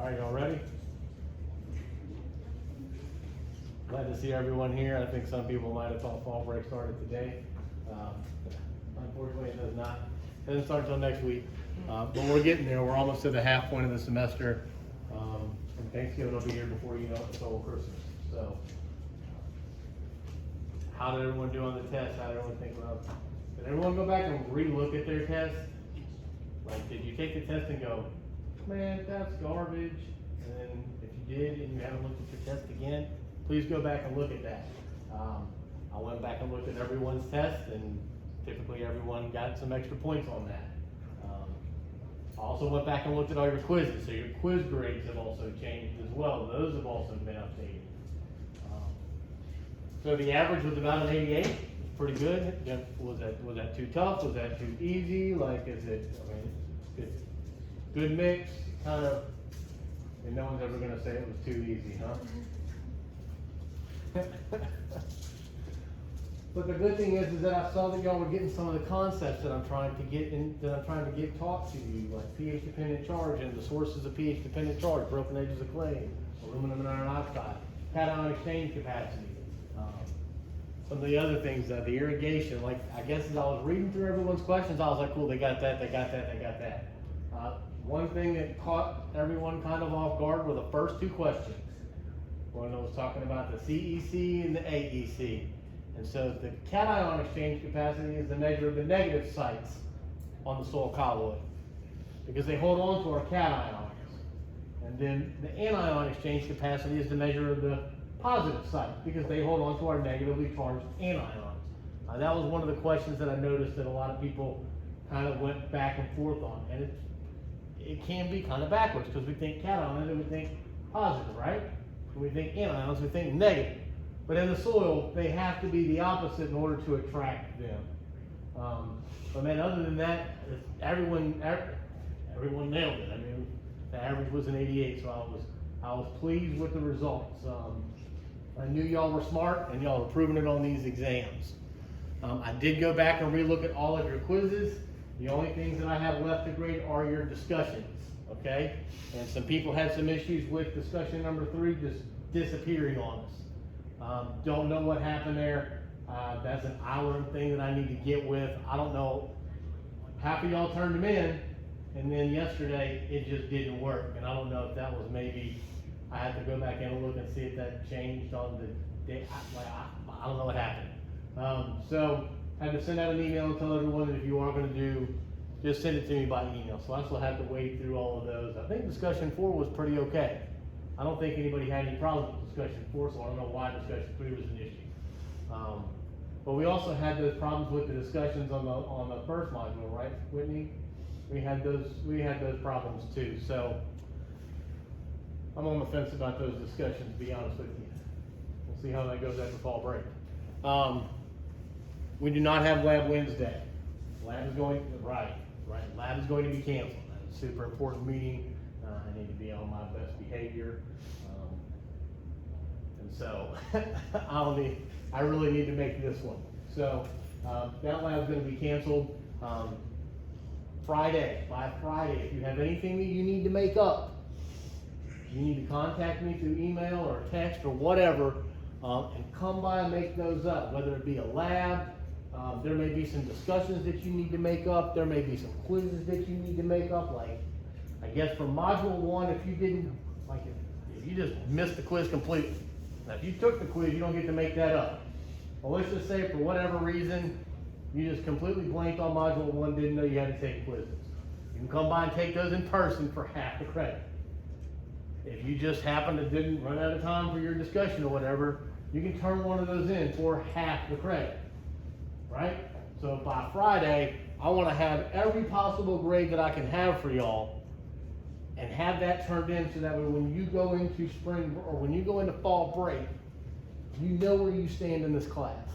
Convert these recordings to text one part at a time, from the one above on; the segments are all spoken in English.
All right, y'all ready? Glad to see everyone here. I think some people might have thought fall break started today. Unfortunately, it does not. It doesn't start until next week. But we're getting there. We're almost to the half point of the semester. And Thanksgiving will be here before you know it, it's all Christmas. So, how did everyone do on the test? How did everyone think about it? Did everyone go back and re-look at their test? Like, did you take the test and go, man, that's garbage? And then if you did and you haven't looked at your test again, please go back and look at that. I went back and looked at everyone's test, and typically everyone got some extra points on that. I also went back and looked at all your quizzes, so your quiz grades have also changed as well. Those have also been updated. So the average was about an 88, pretty good. Was that too tough? Was that too easy? Like, is it, I mean, good mix, kind of, and no one's ever gonna say it was too easy, huh? But the good thing is that I saw that y'all were getting some of the concepts that I'm trying to get taught to you, like pH dependent charge and the sources of pH dependent charge, broken edges of clay, aluminum and iron oxide, cation exchange capacity. Some of the other things, the irrigation, like I guess as I was reading through everyone's questions, I was like, cool, they got that, they got that, they got that. One thing that caught everyone kind of off guard were the first two questions. One was talking about the CEC and the AEC. And so the cation exchange capacity is the measure of the negative sites on the soil colloid, because they hold on to our cations. And then the anion exchange capacity is the measure of the positive sites, because they hold on to our negatively charged anions. That was one of the questions that I noticed that a lot of people kind of went back and forth on. And it can be kind of backwards, because we think cations and we think positive, right? When we think anions, we think negative. But in the soil, they have to be the opposite in order to attract them. But man, other than that, everyone nailed it. I mean, the average was an 88, so I was pleased with the results. I knew y'all were smart, and y'all were proving it on these exams. I did go back and relook at all of your quizzes. The only things that I have left to grade are your discussions, okay? And some people had some issues with discussion number 3 just disappearing on us. Don't know what happened there. That's an hour thing that I need to get with. I don't know. Half of y'all turned them in, and then yesterday it just didn't work. And I don't know if that was maybe, I had to go back in and look and see if that changed on the day. I don't know what happened. So I had to send out an email and tell everyone that if you are going to do, just send it to me by email. So I still have to wade through all of those. I think discussion 4 was pretty okay. I don't think anybody had any problems with discussion 4, so I don't know why discussion 3 was an issue. But we also had those problems with the discussions on the first module, right, Whitney? We had those problems too. So I'm on the fence about those discussions, to be honest with you. We'll see how that goes after fall break. We do not have Lab Wednesday. Lab is going to be canceled. That's a super important meeting. I need to be on my best behavior. And so I really need to make this one. So that lab is going to be canceled by Friday. If you have anything that you need to make up, you need to contact me through email or text or whatever, and come by and make those up, whether it be a lab. There may be some discussions that you need to make up. There may be some quizzes that you need to make up, like, I guess for module 1, if you didn't, like, if you just missed the quiz completely. Now, if you took the quiz, you don't get to make that up. Well, let's just say for whatever reason, you just completely blanked on module 1, didn't know you had to take quizzes. You can come by and take those in person for half the credit. If you just happen to didn't run out of time for your discussion or whatever, you can turn one of those in for half the credit, right? So by Friday, I want to have every possible grade that I can have for y'all, and have that turned in so that way when you go into spring or when you go into fall break, you know where you stand in this class.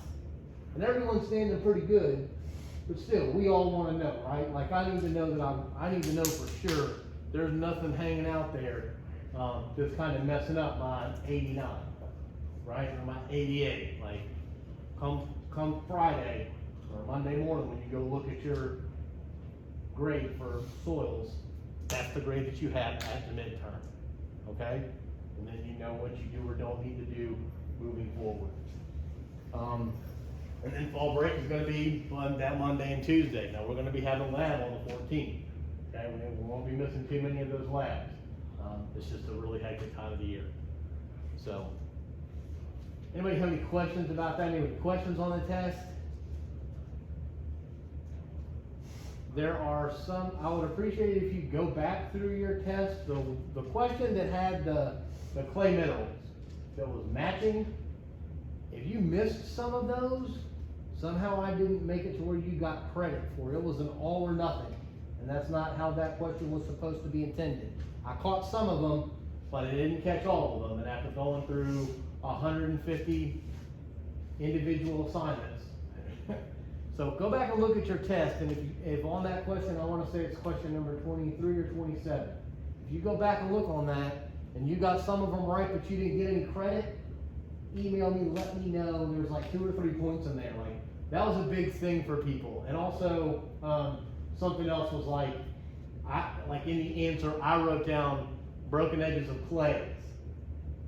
And everyone's standing pretty good, but still, we all want to know, right? Like, I need to know that I need to know for sure there's nothing hanging out there that's kind of messing up my 89, right? Or my 88. Like, come Friday or Monday morning when you go look at your grade for soils, that's the grade that you have at the midterm. okay? And then you know what you do or don't need to do moving forward. And then fall break is gonna be on that Monday and Tuesday. Now, we're gonna be having lab on the 14th, okay? We won't be missing too many of those labs. It's just a really hectic time of the year. So, anybody have any questions about that? Any questions on the test? There are some, I would appreciate it if you go back through your test. The question that had the clay minerals that was matching, if you missed some of those, somehow I didn't make it to where you got credit for it. It was an all or nothing. And that's not how that question was supposed to be intended. I caught some of them, but I didn't catch all of them. And after going through 150 individual assignments. So go back and look at your test, and if on that question, I want to say it's question number 23 or 27. If you go back and look on that, and you got some of them right, but you didn't get any credit, email me, let me know. There's like 2 or 3 points in there. Like, that was a big thing for people. And also, something else was like in the answer, I wrote down broken edges of clays.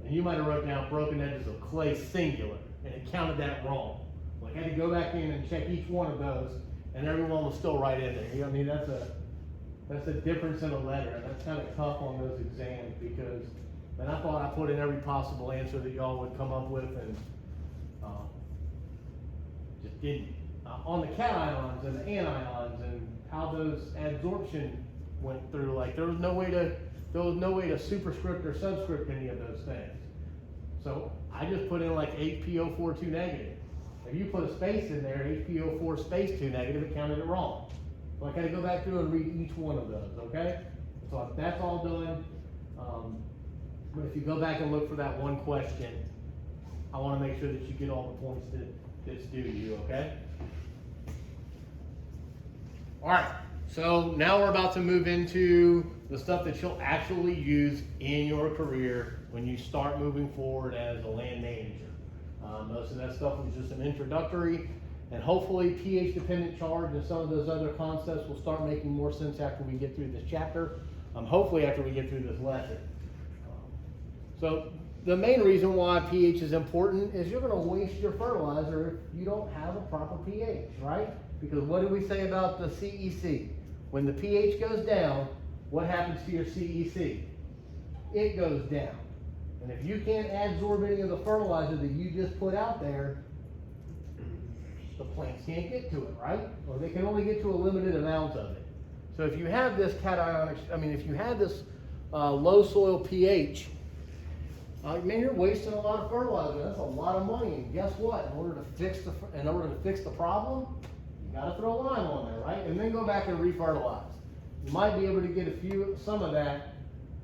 And you might have wrote down broken edges of clay singular, and it counted that wrong. Like, I had to go back in and check each one of those, and everyone was still right in there. You know what I mean? That's a difference in a letter, and that's kind of tough on those exams because, man, I thought I put in every possible answer that y'all would come up with, and just didn't. On the cations and the anions and how those adsorption went through, like there was no way to superscript or subscript any of those things. So I just put in like HPO4 2 negative. If you put a space in there, HPO4 space 2 negative, it counted it wrong. So I gotta go back through and read each one of those, okay? So that's all done. But if you go back and look for that one question, I wanna make sure that you get all the points that's due to you, okay? All right, so now we're about to move into the stuff that you'll actually use in your career when you start moving forward as a land manager. Most of that stuff was just an introductory, and hopefully pH-dependent charge and some of those other concepts will start making more sense after we get through this chapter, hopefully after we get through this lesson. So the main reason why pH is important is you're going to waste your fertilizer if you don't have a proper pH, right? Because what do we say about the CEC? When the pH goes down, what happens to your CEC? It goes down. And if you can't adsorb any of the fertilizer that you just put out there, the plants can't get to it, right? Or they can only get to a limited amount of it. So if you have this if you have this low soil pH, man, you're wasting a lot of fertilizer. That's a lot of money. And guess what? In order to fix the problem, you got to throw lime on there, right? And then go back and refertilize. You might be able to get some of that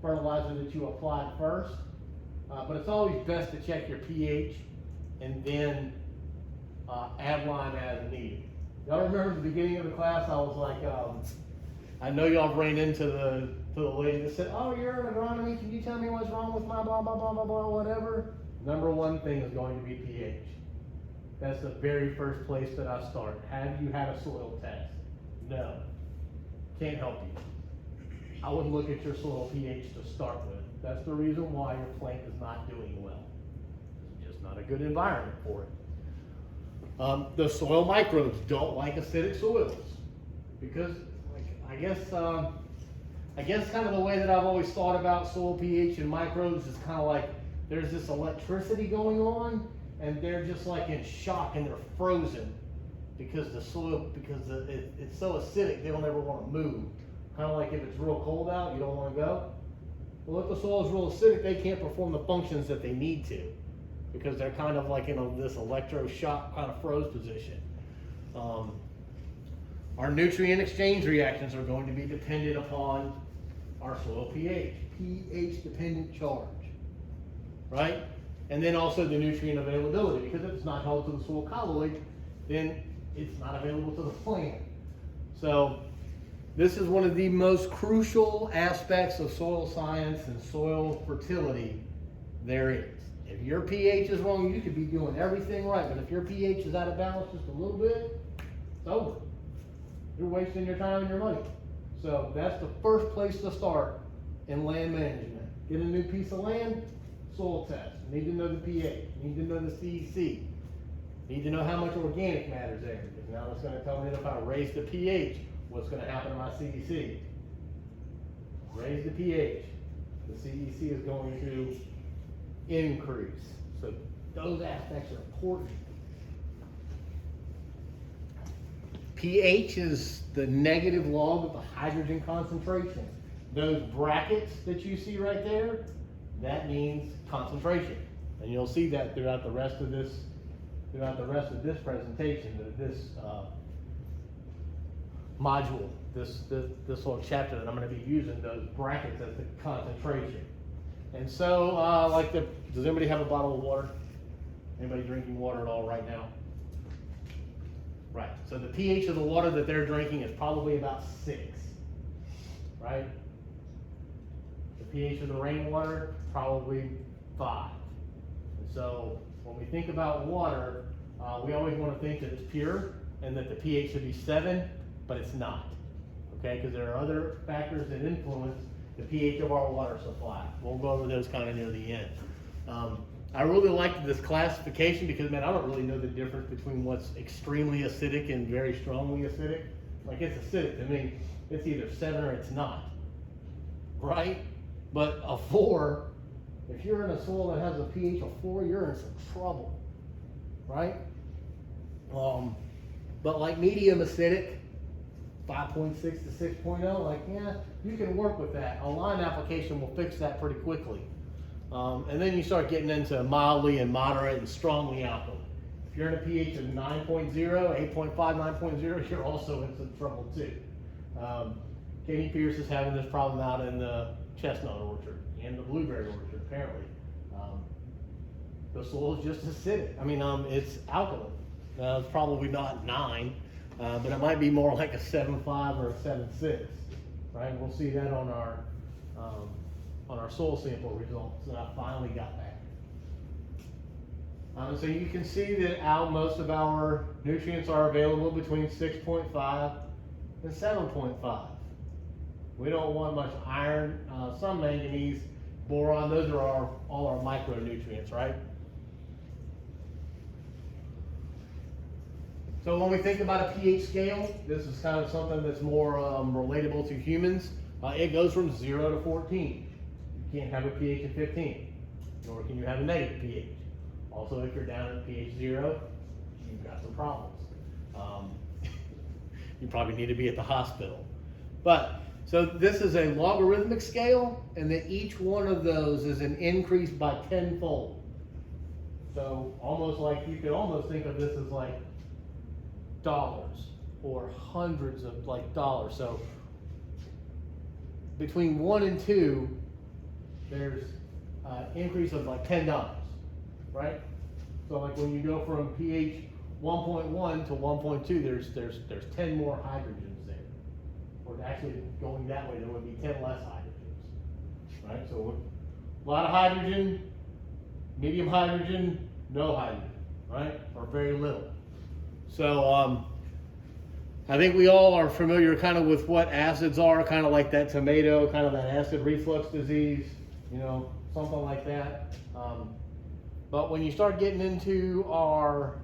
fertilizer that you applied first, but it's always best to check your pH and then add lime as needed. Y'all remember at the beginning of the class, I was like, I know y'all ran into the lady that said, "Oh, you're an agronomy. Can you tell me what's wrong with my blah blah blah blah blah whatever?" Number one thing is going to be pH. That's the very first place that I start. Have you had a soil test? No. Can't help you. I would look at your soil pH to start with. That's the reason why your plant is not doing well. It's just not a good environment for it. The soil microbes don't like acidic soils because, I guess kind of the way that I've always thought about soil pH and microbes is kind of like there's this electricity going on, and they're just like in shock and they're frozen because the soil, it's so acidic, they don't ever want to move. Kind of like if it's real cold out, you don't want to go. Well, if the soil is real acidic, they can't perform the functions that they need to because they're kind of like in this electroshock kind of froze position. Our nutrient exchange reactions are going to be dependent upon our soil pH, pH-dependent charge, right? And then also the nutrient availability, because if it's not held to the soil colloid, then it's not available to the plant. So this is one of the most crucial aspects of soil science and soil fertility there is. If your pH is wrong, you could be doing everything right, but if your pH is out of balance just a little bit, it's over. You're wasting your time and your money. So that's the first place to start in land management. Get a new piece of land, soil test. Need to know the pH. Need to know the CEC. Need to know how much organic matter is there, because now it's going to tell me that if I raise the pH, what's going to happen to my CEC. Raise the pH. The CEC is going to increase. So those aspects are important. pH is the negative log of the hydrogen concentration. Those brackets that you see right there, that means concentration. And you'll see that throughout the rest of this presentation, this module, this little chapter that I'm going to be using those brackets as the concentration. And so, does anybody have a bottle of water? Anybody drinking water at all right now? Right. So the pH of the water that they're drinking is probably about 6, right? The pH of the rainwater, probably 5. And so when we think about water, we always want to think that it's pure and that the pH should be 7, but it's not. Okay, because there are other factors that influence the pH of our water supply. We'll go over those kind of near the end. I really liked this classification because, man, I don't really know the difference between what's extremely acidic and very strongly acidic. Like, it's acidic to me. It's either 7 or it's not, right? But a 4, if you're in a soil that has a pH of 4, you're in some trouble, right? But like medium acidic, 5.6 to 6.0, like, yeah, you can work with that. A line application will fix that pretty quickly. And then you start getting into mildly and moderate and strongly alkaline. If you're in a pH of 9.0, 8.5, 9.0, you're also in some trouble too. Katie Pierce is having this problem out in the chestnut orchard and the blueberry orchard, apparently. The soil is just acidic. I mean, it's alkaline. It's probably not 9, but it might be more like a 7.5 or a 7.6, right? We'll see that on our soil sample results that I finally got back. So you can see that most of our nutrients are available between 6.5 and 7.5. We don't want much iron, some manganese, boron. Those are all our micronutrients, right? So when we think about a pH scale, this is kind of something that's more relatable to humans. It goes from 0 to 14. You can't have a pH of 15, nor can you have a negative pH. Also, if you're down at pH 0, you've got some problems. You probably need to be at the hospital. But, so this is a logarithmic scale, and that each one of those is an increase by 10-fold. So almost like, you could almost think of this as like dollars or hundreds of like dollars. So between 1 and 2, there's an increase of like $10, right? So like when you go from pH 1.1 to 1.2, there's 10 more hydrogens there. Or actually going that way, there would be 10 less hydrogens, right? So a lot of hydrogen, medium hydrogen, no hydrogen, right? Or very little. So I think we all are familiar kind of with what acids are, kind of like that tomato, kind of that acid reflux disease, you know, something like that. But when you start getting into our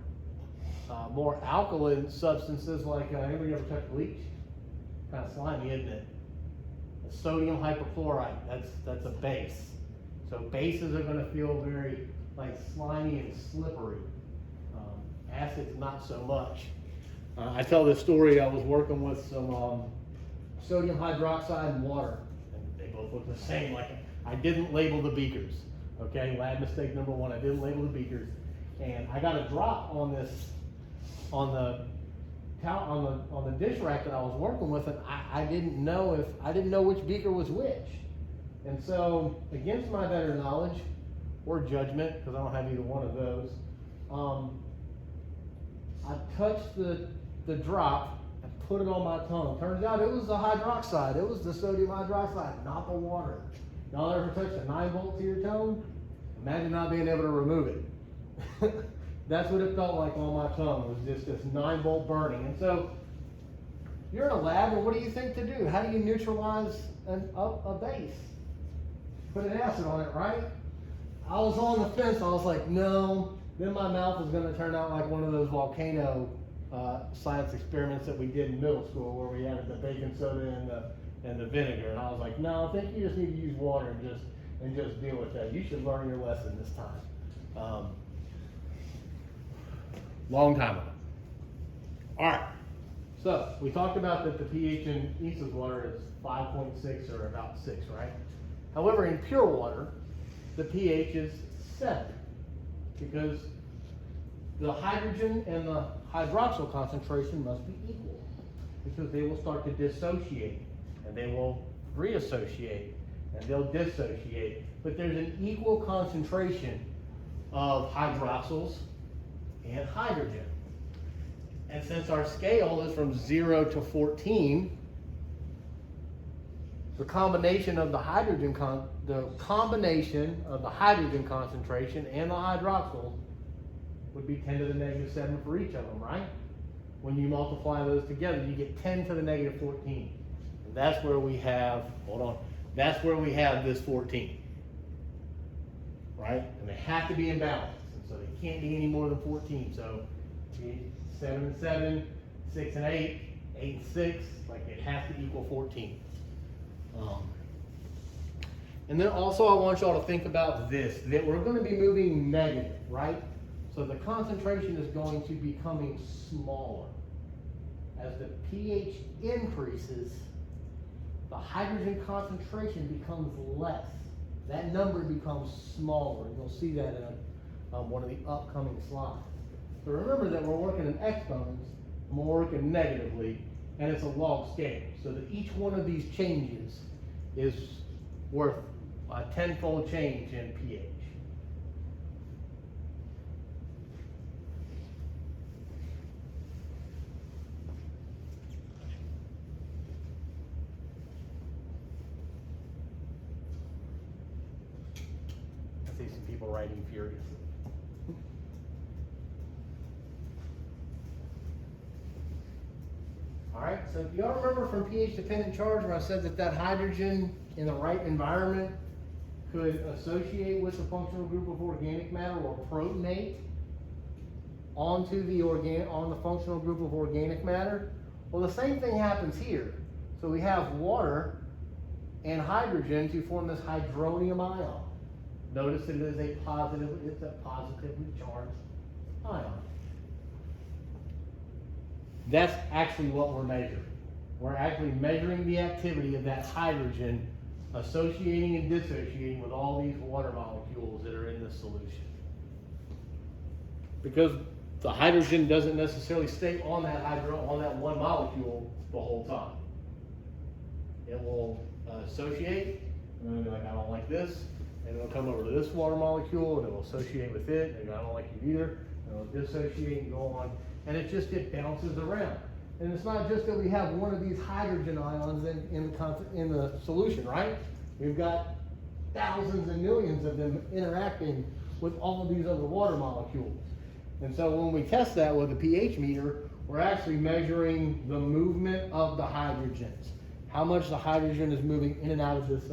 more alkaline substances, like anybody ever touched bleach? Kind of slimy, isn't it? Sodium hypochlorite, that's a base. So bases are going to feel very like slimy and slippery. Acids, not so much. I tell this story, I was working with some sodium hydroxide and water, and they both look the same. Like, I didn't label the beakers. Okay, lab mistake number 1, I didn't label the beakers. And I got a drop on this, on the dish rack that I was working with, and I didn't know which beaker was which. And so, against my better knowledge or judgment, because I don't have either one of those, I touched the drop and put it on my tongue. Turns out it was the hydroxide. It was the sodium hydroxide, not the water. Y'all ever touched a 9-volt to your tongue? Imagine not being able to remove it. That's what it felt like on my tongue, was just this 9-volt burning. And so, you're in a lab, and what do you think to do? How do you neutralize a base? put an acid on it, right? I was on the fence, I was like, no. Then my mouth was gonna turn out like one of those volcano science experiments that we did in middle school where we added the baking soda and the vinegar. And I was like, no, I think you just need to use water and just deal with that. You should learn your lesson this time. Long time ago. All right. So we talked about that the pH in East's water is 5.6 or about 6, right? However, in pure water, the pH is 7 because the hydrogen and the hydroxyl concentration must be equal because they will start to dissociate and they will reassociate and they'll dissociate. But there's an equal concentration of hydroxyls and hydrogen. And since our scale is from 0 to 14, the combination of the hydrogen concentration and the hydroxyl would be 10 to the negative 7 for each of them, right? When you multiply those together, you get 10 to the negative 14. And that's where we have, that's where we have this 14, right? And they have to be in balance, and so they can't be any more than 14. So 7 and 7, 6 and 8, 8 and 6, like it has to equal 14. And then also I want y'all to think about this, that we're going to be moving negative, right? So the concentration is going to be becoming smaller. As the pH increases, the hydrogen concentration becomes less. That number becomes smaller. You'll see that in one of the upcoming slides. So remember that we're working in exponents, and we're working negatively, and it's a log scale. So that each one of these changes is worth a 10-fold change in pH. I see some people writing furiously. All right, so if y'all remember from pH dependent charge where I said that hydrogen in the right environment could associate with the functional group of organic matter or protonate onto on the functional group of organic matter? Well, the same thing happens here. So we have water and hydrogen to form this hydronium ion. Notice that it is a positively charged ion. That's actually what we're measuring. We're actually measuring the activity of that hydrogen associating and dissociating with all these water molecules that are in this solution. Because the hydrogen doesn't necessarily stay on that one molecule the whole time. It will associate, and then be like, I don't like this, and it'll come over to this water molecule, and it will associate with it, and I don't like you either, and it'll dissociate and go on. And it bounces around. And it's not just that we have one of these hydrogen ions in the solution, right? We've got thousands and millions of them interacting with all of these other water molecules. And so when we test that with a pH meter, we're actually measuring the movement of the hydrogens. How much the hydrogen is moving in and out of this,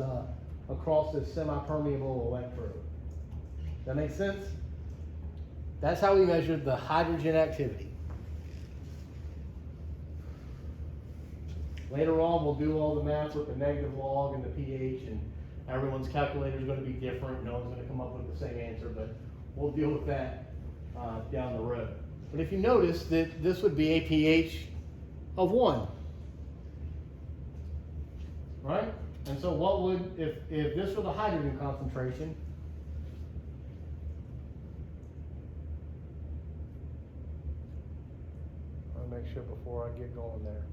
across this semi-permeable electrode. That make sense? That's how we measure the hydrogen activity. Later on, we'll do all the math with the negative log and the pH, and everyone's calculator is going to be different. No one's going to come up with the same answer, but we'll deal with that down the road. But if you notice that this would be a pH of 1, right? And so what would, if this were the hydrogen concentration, I'll make sure before I get going there.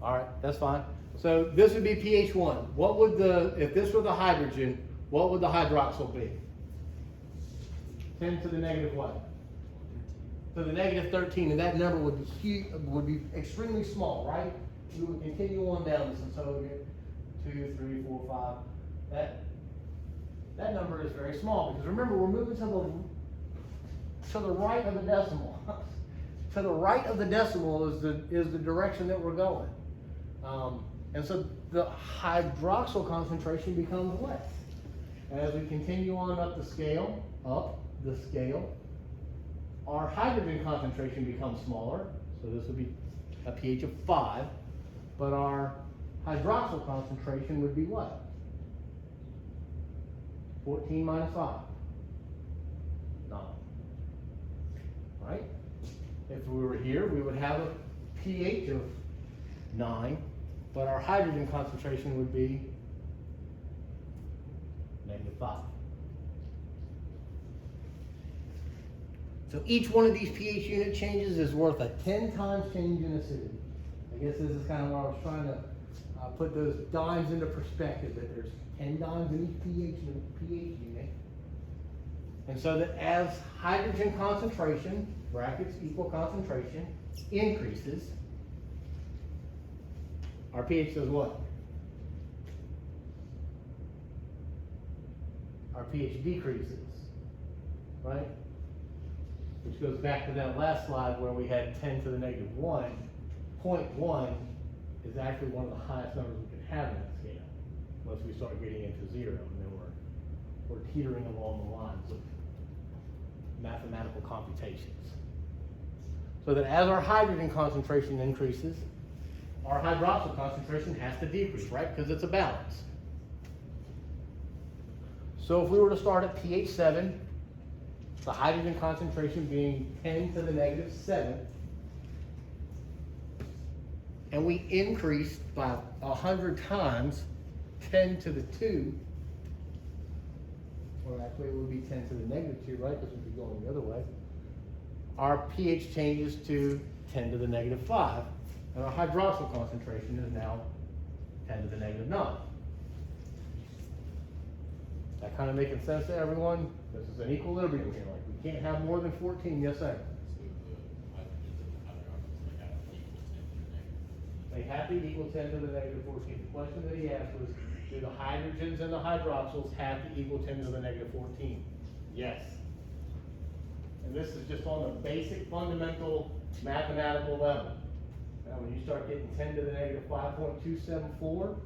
All right, that's fine. So this would be pH 1. What would if this were the hydrogen, what would the hydroxyl be? 10 to the negative what? To the negative 13, and that number would be huge, would be extremely small, right? We would continue on down this, and so we get 2, 3, 4, 5. That number is very small because remember we're moving to the right of the decimal. To the right of the decimal is the direction that we're going. And so the hydroxyl concentration becomes less. And as we continue on up the scale, our hydrogen concentration becomes smaller. So this would be a pH of 5, but our hydroxyl concentration would be what? 14 minus 5. 9. Right? If we were here, we would have a pH of 9, but our hydrogen concentration would be -5. So each one of these pH unit changes is worth a 10 times change in acidity. I guess this is kind of where I was trying to put those dimes into perspective, that there's 10 dimes in each pH unit. And so that as hydrogen concentration, brackets equal concentration, increases, our pH does what? Our pH decreases, right? Which goes back to that last slide where we had 10 to the -1. 0.1 is actually one of the highest numbers we can have in that scale, once we start getting into 0, and then we're teetering along the lines of mathematical computations. So that as our hydrogen concentration increases, our hydroxyl concentration has to decrease, right? Because it's a balance. So if we were to start at pH 7, the hydrogen concentration being 10 to the -7, and we increased by 100 times 10 to the 2, or actually it would be 10 to the -2, right? Because we'd be going the other way. Our pH changes to 10 to the -5, and our hydroxyl concentration is now 10 to the -9. That kind of making sense to everyone? This is an equilibrium here. Like, we can't have more than 14. Yes, sir. They have to equal 10 to the -14. The question that he asked was, do the hydrogens and the hydroxyls have to equal 10 to the -14? Yes. And this is just on the basic fundamental mathematical level. Now, when you start getting 10 to the -5.274,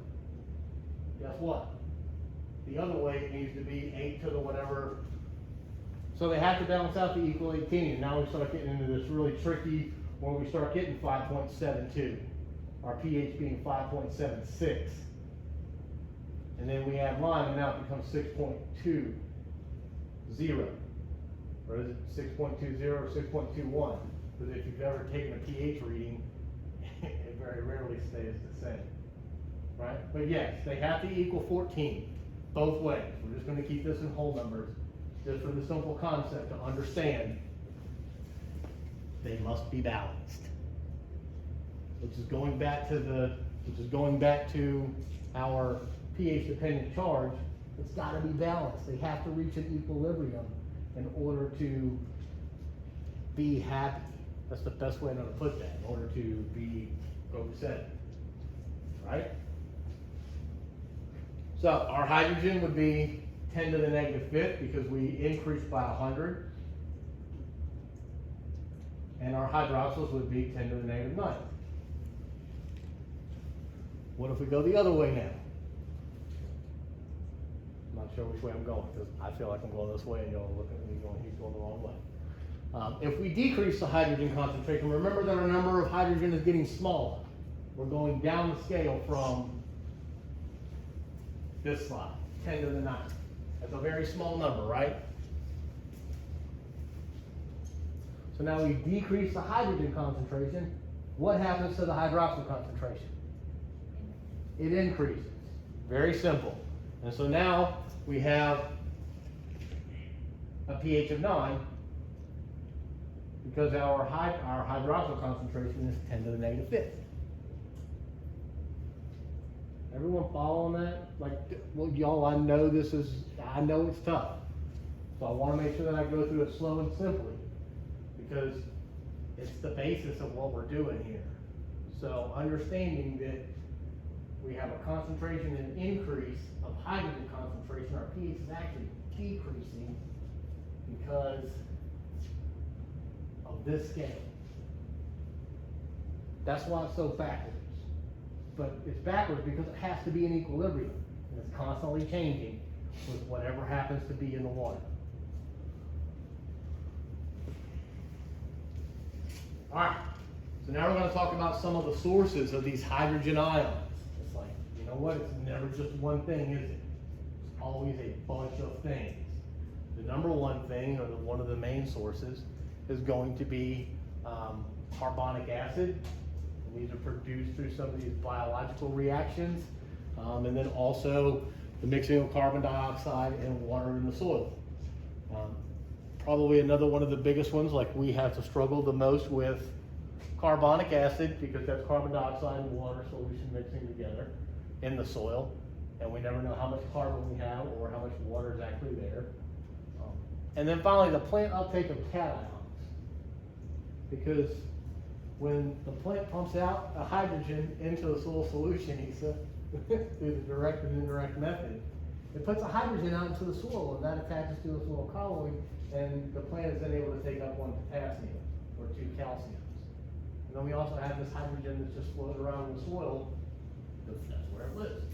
guess what? The other way it needs to be 8 to the whatever. So they have to balance out to equal 18. And now we start getting into this really tricky when we start getting 5.72. Our pH being 5.76. And then we add lime, and now it becomes 6.20. Or is it 6.20 or 6.21? Because if you've ever taken a pH reading, it very rarely stays the same. Right? But yes, they have to equal 14. Both ways. We're just going to keep this in whole numbers, just for the simple concept to understand they must be balanced. Which is going back to our pH dependent charge. It's got to be balanced. They have to reach an equilibrium in order to be happy. That's the best way to put that. In order to be copacetic, right? So our hydrogen would be 10 to the -5 because we increased by 100. And our hydroxyls would be 10 to the -9. What if we go the other way now? I'm not sure which way I'm going, because I feel like I'm going this way and y'all are looking at me going, he's going the wrong way. If we decrease the hydrogen concentration, remember that our number of hydrogen is getting smaller. We're going down the scale from this slide, 10 to the 9. That's a very small number, right? So now we decrease the hydrogen concentration. What happens to the hydroxyl concentration? It increases. Very simple. And so now we have a pH of 9 because our hydroxyl concentration is 10 to the -5. Everyone following that? Like, well, y'all, I know it's tough. So I want to make sure that I go through it slow and simply, because it's the basis of what we're doing here. So understanding that we have a concentration and increase of hydrogen concentration, our pH is actually decreasing because of this scale. That's why it's so backwards. but it's backwards because it has to be in equilibrium. And it's constantly changing with whatever happens to be in the water. All right, so now we're going to talk about some of the sources of these hydrogen ions. It's like, you know what, it's never just one thing, is it? It's always a bunch of things. The number one thing, or one of the main sources, is going to be carbonic acid. And these are produced through some of these biological reactions. And then also the mixing of carbon dioxide and water in the soil. Probably another one of the biggest ones, like we have to struggle the most with carbonic acid, because that's carbon dioxide and water solution mixing together in the soil. And we never know how much carbon we have or how much water is actually there. And then finally, the plant uptake of cations. Because when the plant pumps out a hydrogen into the soil solution, through the direct and indirect method, it puts a hydrogen out into the soil, and that attaches to the soil colloid, and the plant is then able to take up 1 potassium or 2 calciums. And then we also have this hydrogen that's just floating around in the soil, because that's where it lives.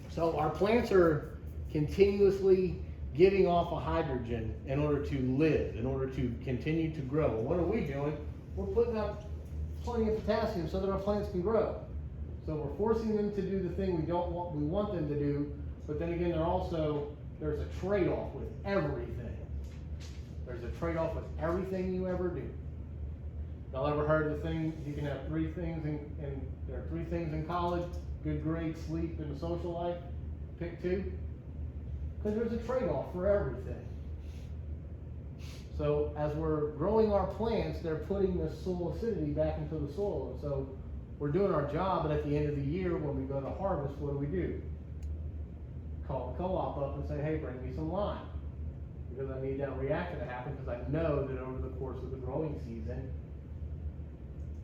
So our plants are continuously giving off a hydrogen in order to live, in order to continue to grow. And what are we doing? We're putting out plenty of potassium so that our plants can grow. So we're forcing them to do the thing we want them to do, but then again, there's a trade-off with everything. There's a trade-off with everything you ever do. Y'all ever heard the thing, you can have 3 things and there are 3 things in college: good grades, sleep, and social life? Pick 2. Because there's a trade-off for everything. So as we're growing our plants, they're putting the soil acidity back into the soil. And so we're doing our job, and at the end of the year, when we go to harvest, what do? Call the co-op up and say, hey, bring me some lime. Because I need that reaction to happen, because I know that over the course of the growing season,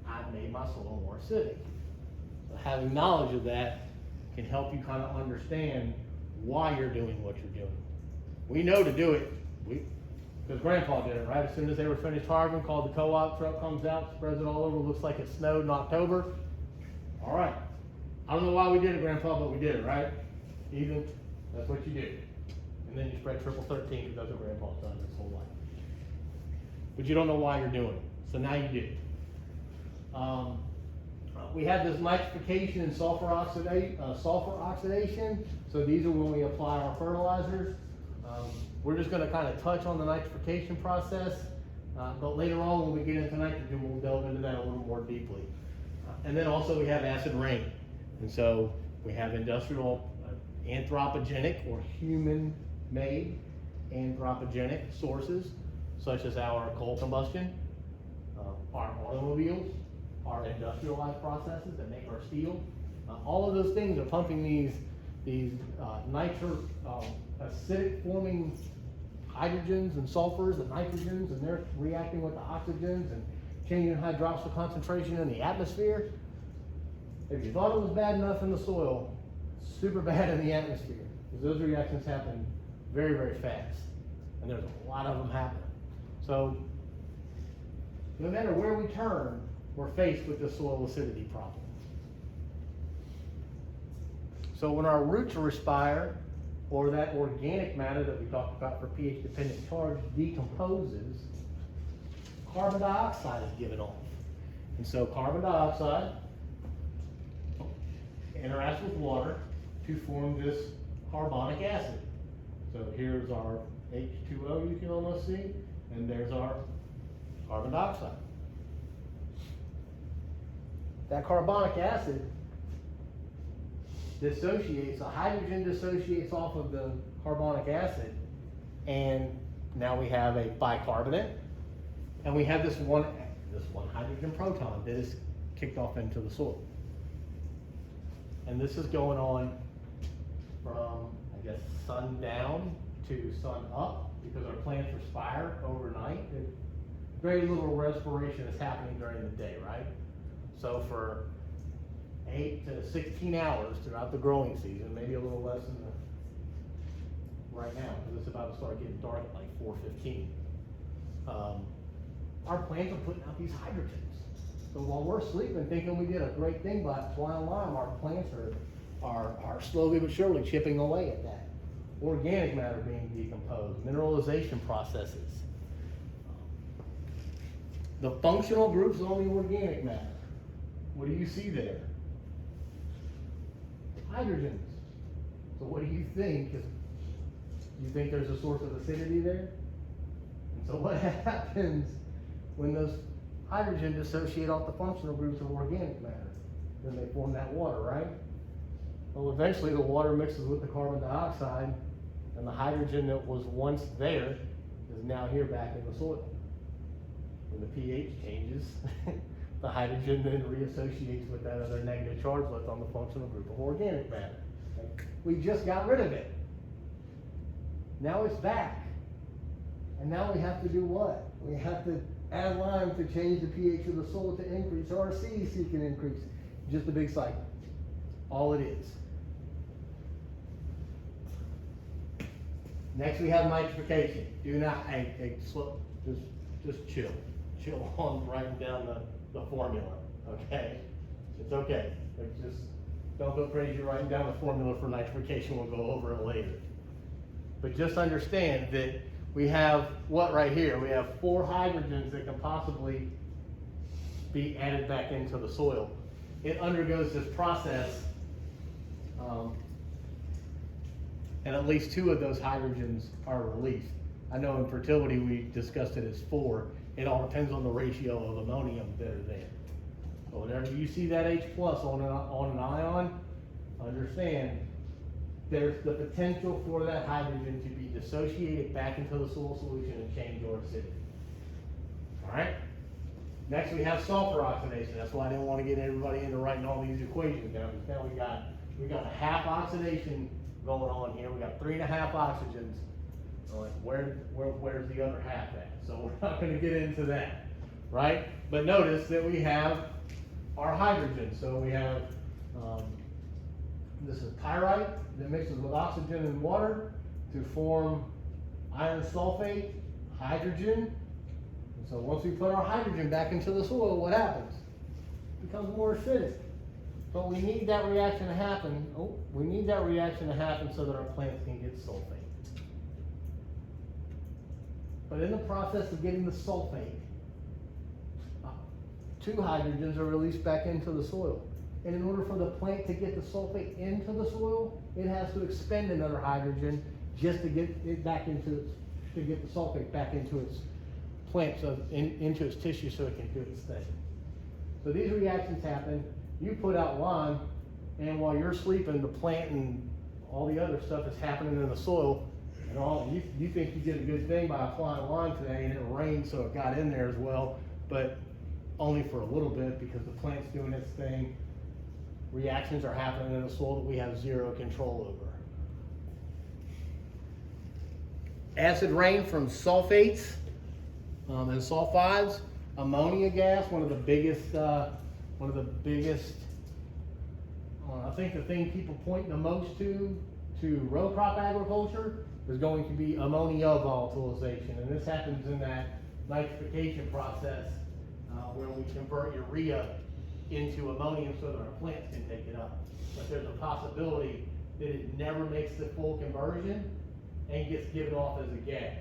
I've made my soil more acidic. So having knowledge of that can help you kind of understand why you're doing what you're doing. We know to do it, because Grandpa did it, right? As soon as they were finished harvesting, called the co-op, truck comes out, spreads it all over, looks like it snowed in October. All right. I don't know why we did it, Grandpa, but we did it, right? Ethan, that's what you do. And then you spread triple 13, because that's what Grandpa's done his whole life. But you don't know why you're doing it, so now you do. We have this nitrification and sulfur oxidation. So these are when we apply our fertilizers. We're just going to kind of touch on the nitrification process, but later on when we get into nitrogen, we'll delve into that a little more deeply. And then also we have acid rain. And so we have industrial anthropogenic or human-made anthropogenic sources, such as our coal combustion, our automobiles, our industrialized processes that make our steel. All of those things are pumping these acidic forming hydrogens and sulfurs and nitrogens, and they're reacting with the oxygens and changing hydroxyl concentration in the atmosphere. If you thought it was bad enough in the soil, it's super bad in the atmosphere, because those reactions happen very, very fast, and there's a lot of them happening. So no matter where we turn, we're faced with this soil acidity problem. So when our roots respire, or that organic matter that we talked about for pH-dependent charge decomposes, carbon dioxide is given off. And so carbon dioxide interacts with water to form this carbonic acid. So here's our H2O, you can almost see, and there's our carbon dioxide. That carbonic acid dissociates, the hydrogen dissociates off of the carbonic acid, and now we have a bicarbonate, and we have this one hydrogen proton that is kicked off into the soil. And this is going on from, I guess, sundown to sun up, because our plants respire overnight. Very little respiration is happening during the day, right? So for 8 to 16 hours throughout the growing season, maybe a little less than right now, because it's about to start getting dark at like 4:15. Our plants are putting out these hydrogens. So while we're sleeping, thinking we did a great thing by applying lime, our plants are slowly but surely chipping away at that. Organic matter being decomposed, mineralization processes. The functional group's on the organic matter. What do you see there? Hydrogens. So what do you think? You think there's a source of acidity there? And so what happens when those hydrogen dissociate off the functional groups of organic matter? Then they form that water, right? Well, eventually the water mixes with the carbon dioxide, and the hydrogen that was once there is now here back in the soil. When the pH changes, the hydrogen then reassociates with that other negative charge left on the functional group of organic matter. We just got rid of it. Now it's back. And now we have to do what? We have to add lime to change the pH of the soil to increase, so our CEC can increase. Just a big cycle. All it is. Next we have nitrification. Do not, just chill. Chill on writing down the formula, okay? It's okay. Like, just don't go crazy writing down the formula for nitrification. We'll go over it later. But just understand that we have what right here? We have 4 hydrogens that can possibly be added back into the soil. It undergoes this process, and at least 2 of those hydrogens are released. I know in fertility we discussed it as 4. It all depends on the ratio of ammonium that are there. So whenever you see that H plus on an ion, understand there's the potential for that hydrogen to be dissociated back into the soil solution and change your acidity. All right? Next we have sulfur oxidation. That's why I didn't want to get everybody into writing all these equations down, because now we got a half oxidation going on here. We got 3.5 oxygens. Like where's the other half at? So we're not going to get into that, right? But notice that we have our hydrogen. So we have this is pyrite that mixes with oxygen and water to form iron sulfate, hydrogen. And so once we put our hydrogen back into the soil, what happens? It becomes more acidic. But we need that reaction to happen. We need that reaction to happen so that our plants can get sulfate. But in the process of getting the sulfate, 2 hydrogens are released back into the soil. And in order for the plant to get the sulfate into the soil, it has to expend another hydrogen just to get it back into to get the sulfate back into its plant, so into its tissue, so it can do its thing. So these reactions happen. You put out lime, and while you're sleeping, the plant and all the other stuff is happening in the soil. And you think you did a good thing by applying lime today, and it rained, so it got in there as well, but only for a little bit, because the plant's doing its thing. Reactions are happening in the soil that we have 0 control over. Acid rain from sulfates and sulfides, ammonia gas, one of the biggest. I think the thing people point the most to row crop agriculture is going to be ammonia volatilization, and this happens in that nitrification process where we convert urea into ammonium so that our plants can take it up. But there's a possibility that it never makes the full conversion and gets given off as a gas.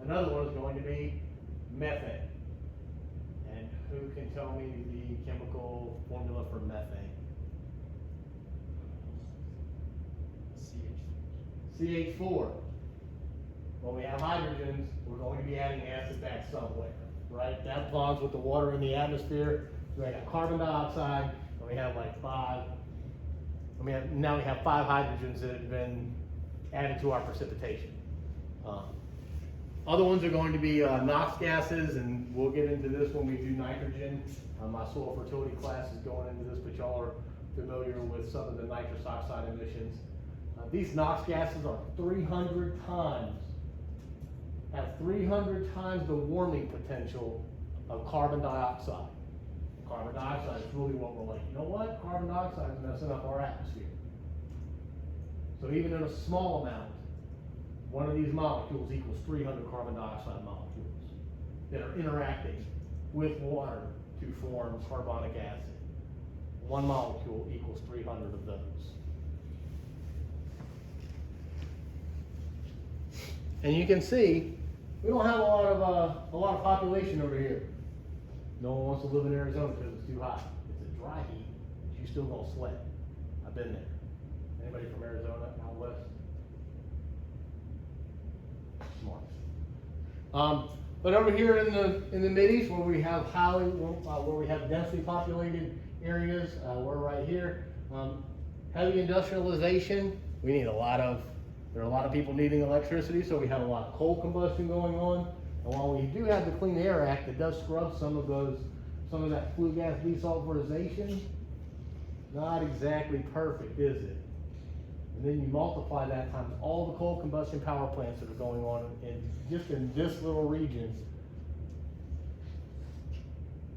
Another one is going to be methane. And who can tell me the chemical formula for methane? CH4. When we have hydrogens, we're going to be adding acid back somewhere, right? That bonds with the water in the atmosphere. So we got carbon dioxide, and we have like 5. Now we have 5 hydrogens that have been added to our precipitation. Other ones are going to be NOx gases, and we'll get into this when we do nitrogen. My soil fertility class is going into this, but y'all are familiar with some of the nitrous oxide emissions. These NOx gases are 300 times the warming potential of carbon dioxide. Carbon dioxide is really what we're like, you know what? Carbon dioxide is messing up our atmosphere. So even in a small amount, one of these molecules equals 300 carbon dioxide molecules that are interacting with water to form carbonic acid. One molecule equals 300 of those. And you can see, we don't have a lot of population over here. No one wants to live in Arizona because it's too hot. It's a dry heat, but you still gonna sweat. I've been there. Anybody from Arizona out west? Smart. But over here in the Mideast, where we have where we have densely populated areas, we're right here. Heavy industrialization. We need there are a lot of people needing electricity, so we have a lot of coal combustion going on. And while we do have the Clean Air Act that does scrub some of that flue gas desulfurization, not exactly perfect, is it? And then you multiply that times all the coal combustion power plants that are going on just in this little region,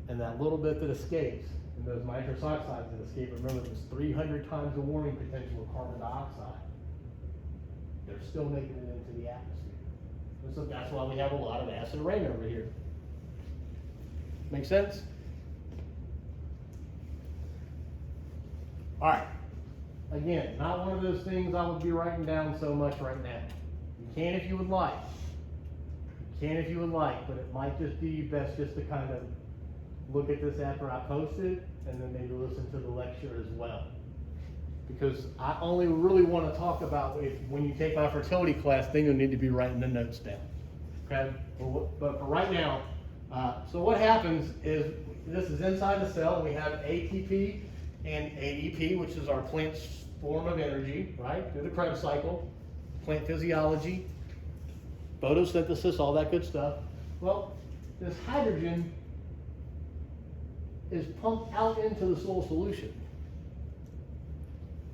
and that little bit that escapes, and those nitrous oxides that escape, remember there's 300 times the warming potential of carbon dioxide. They're still making it into the atmosphere. And so that's why we have a lot of acid rain over here. Make sense? All right. Again, not one of those things I would be writing down so much right now. You can if you would like. You can if you would like, but it might just do you best just to kind of look at this after I post it, and then maybe listen to the lecture as well. Because I only really want to talk about when you take my fertility class, then you'll need to be writing the notes down. Okay? But for right now, so what happens is this is inside the cell. We have ATP and ADP, which is our plant's form of energy, right? Through the Krebs cycle, plant physiology, photosynthesis, all that good stuff. Well, this hydrogen is pumped out into the soil solution.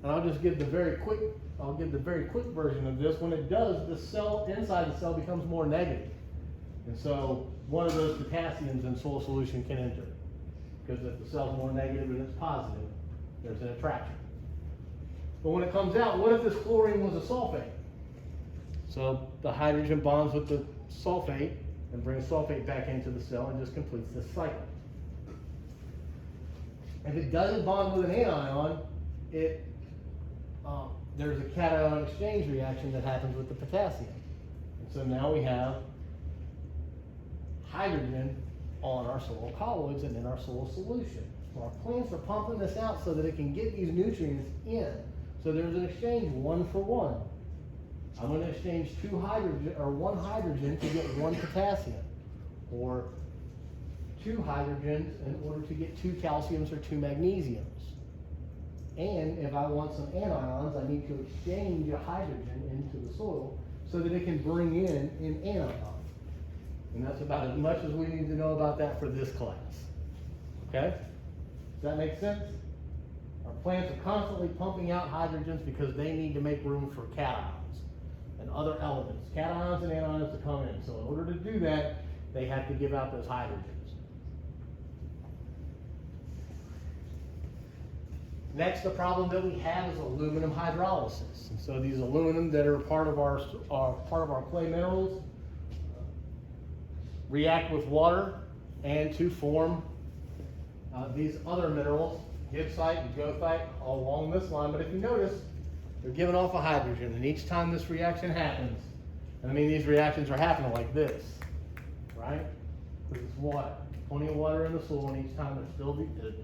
And I'll just give the very quick version of this. When it does, the cell inside the cell becomes more negative. And so one of those potassiums in soil solution can enter. Because if the cell's more negative and it's positive, there's an attraction. But when it comes out, what if this chlorine was a sulfate? So the hydrogen bonds with the sulfate and brings sulfate back into the cell and just completes this cycle. If it doesn't bond with an anion, there's a cation exchange reaction that happens with the potassium. And so now we have hydrogen on our soil colloids and in our soil solution. So our plants are pumping this out so that it can get these nutrients in. So there's an exchange 1 for 1. I'm going to exchange 2 hydrogen or 1 hydrogen to get 1 potassium, or 2 hydrogens in order to get 2 calciums or 2 magnesiums. And if I want some anions, I need to exchange a hydrogen into the soil so that it can bring in an anion. And that's about as much as we need to know about that for this class. Okay? Does that make sense? Our plants are constantly pumping out hydrogens because they need to make room for cations and other elements, cations and anions to come in. So in order to do that, they have to give out those hydrogens. Next, the problem that we have is aluminum hydrolysis. And so these aluminum that are part of our clay minerals react with water and to form these other minerals, gibbsite and goethite, all along this line. But if you notice, they're giving off a hydrogen, and each time this reaction happens, and I mean these reactions are happening like this, right? Because it's water, plenty of water in the soil, and each time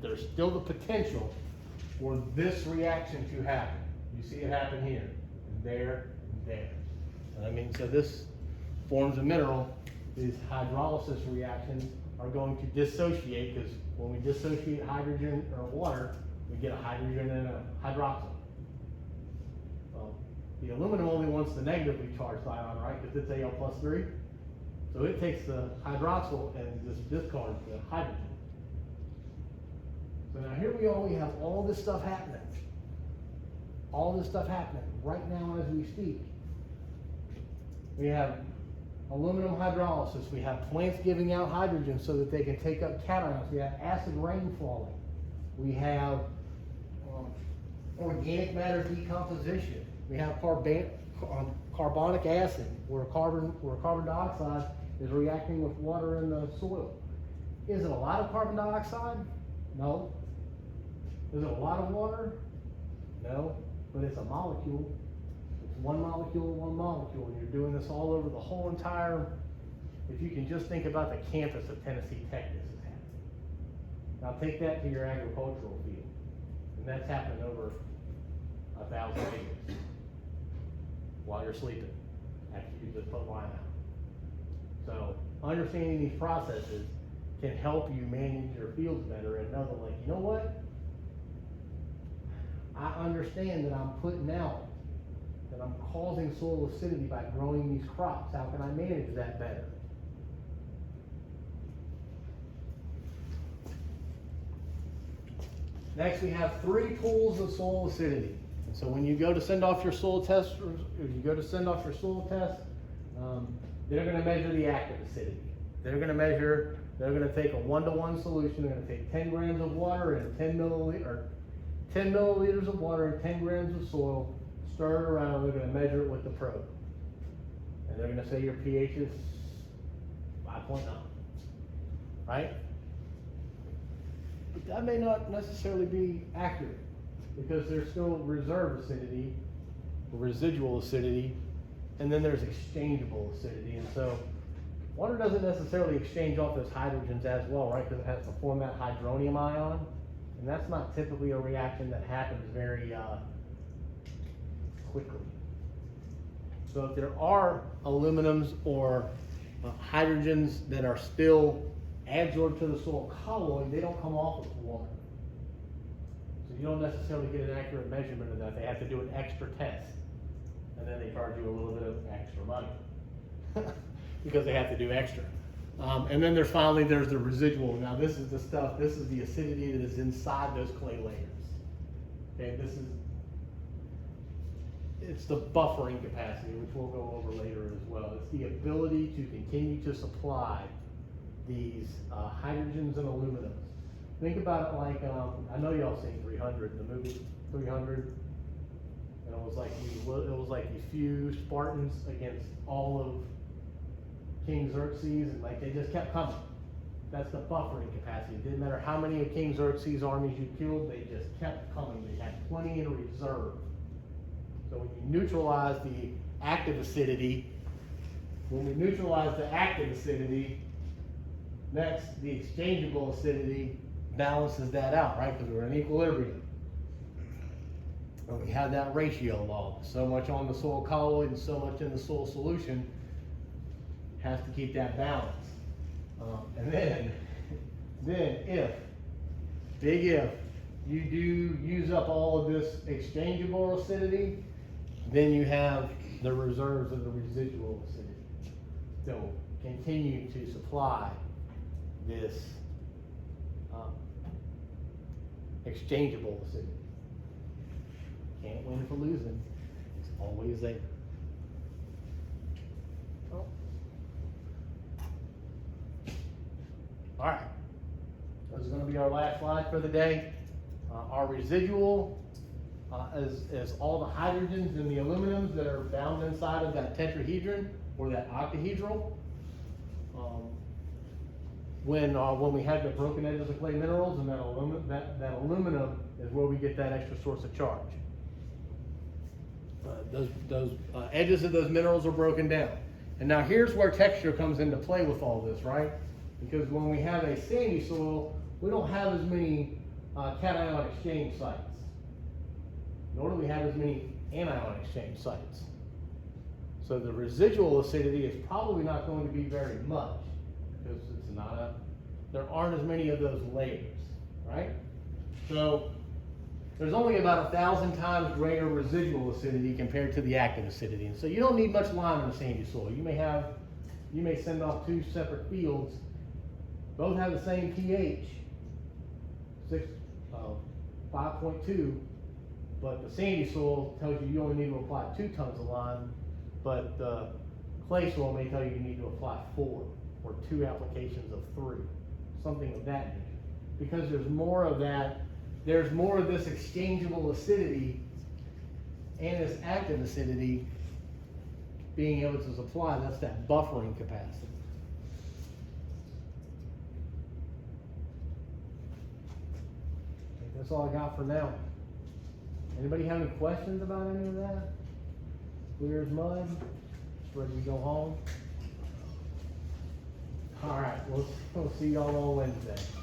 there's still the potential for this reaction to happen. You see it happen here, and there, and there. And I mean, so this forms a mineral. These hydrolysis reactions are going to dissociate, because when we dissociate hydrogen or water, we get a hydrogen and a hydroxyl. Well, the aluminum only wants the negatively charged ion, right? Because it's Al+3. So it takes the hydroxyl and just discards the hydrogen. So now here we have all this stuff happening. All this stuff happening right now as we speak. We have aluminum hydrolysis. We have plants giving out hydrogen so that they can take up cations. We have acid rain falling. We have organic matter decomposition. We have carbonic acid, where carbon dioxide is reacting with water in the soil. Is it a lot of carbon dioxide? No. Is it a lot of water? No. But it's a molecule. It's one molecule, and you're doing this all over the whole entire, if you can just think about the campus of Tennessee Tech, this is happening. Now take that to your agricultural field, and that's happening over 1,000 acres while you're sleeping, after you just put line out. So understanding these processes can help you manage your fields better and know that, like, you know what? I understand that I'm putting out, that I'm causing soil acidity by growing these crops. How can I manage that better? Next, we have 3 tools of soil acidity. And so when you go to send off your soil test, or you go to send off your soil test, they're going to measure the active acidity. They're going to take a 1-to-1 solution. They're going to take 10 grams of water and 10 milliliters of water and 10 grams of soil, stir it around. They're going to measure it with the probe. And they're going to say your pH is 5.9, right? But that may not necessarily be accurate, because there's still reserve acidity, residual acidity, and then there's exchangeable acidity. And so water doesn't necessarily exchange off those hydrogens as well, right? Because it has to form that hydronium ion. And that's not typically a reaction that happens very quickly. So if there are aluminums or hydrogens that are still adsorbed to the soil colloid, they don't come off with water. So you don't necessarily get an accurate measurement of that. They have to do an extra test. And then they charge you a little bit of extra money because they have to do extra. And then there's the residual. Now this is the stuff, this is the acidity that is inside those clay layers. Okay, it's the buffering capacity, which we'll go over later as well. It's the ability to continue to supply these hydrogens and aluminums. Think about it like, I know y'all seen 300, the movie 300. And it was like these few Spartans against all of King Xerxes, and like they just kept coming. That's the buffering capacity. It didn't matter how many of King Xerxes' armies you killed, they just kept coming. They had plenty in reserve. So when you neutralize the active acidity, next the exchangeable acidity balances that out, right? Because we're in equilibrium. And we have that ratio law. So much on the soil colloid and so much in the soil solution has to keep that balance. And then big if, you do use up all of this exchangeable acidity, then you have the reserves of the residual acidity. So continue to supply this exchangeable acidity. Can't win for losing. It's always there. Oh. All right. This is going to be our last slide for the day. Our residual is all the hydrogens and the aluminums that are bound inside of that tetrahedron or that octahedral. When we have the broken edges of clay minerals, and that aluminum is where we get that extra source of charge. Those edges of those minerals are broken down. And now here's where texture comes into play with all this, right? Because when we have a sandy soil, we don't have as many cation exchange sites, nor do we have as many anion exchange sites. So the residual acidity is probably not going to be very much, because there aren't as many of those layers, right? So there's only about 1,000 times greater residual acidity compared to the active acidity. And so you don't need much lime in a sandy soil. You may send off 2 separate fields, both have the same pH, 5.2, but the sandy soil tells you only need to apply 2 tons of lime, but the clay soil may tell you need to apply 4 or 2 applications of 3, something of that nature. Because there's more of this exchangeable acidity and this active acidity being able to supply. That's that buffering capacity. That's all I got for now. Anybody have any questions about any of that? Clear as mud, just ready to go home. All right, we'll see y'all on Wednesday.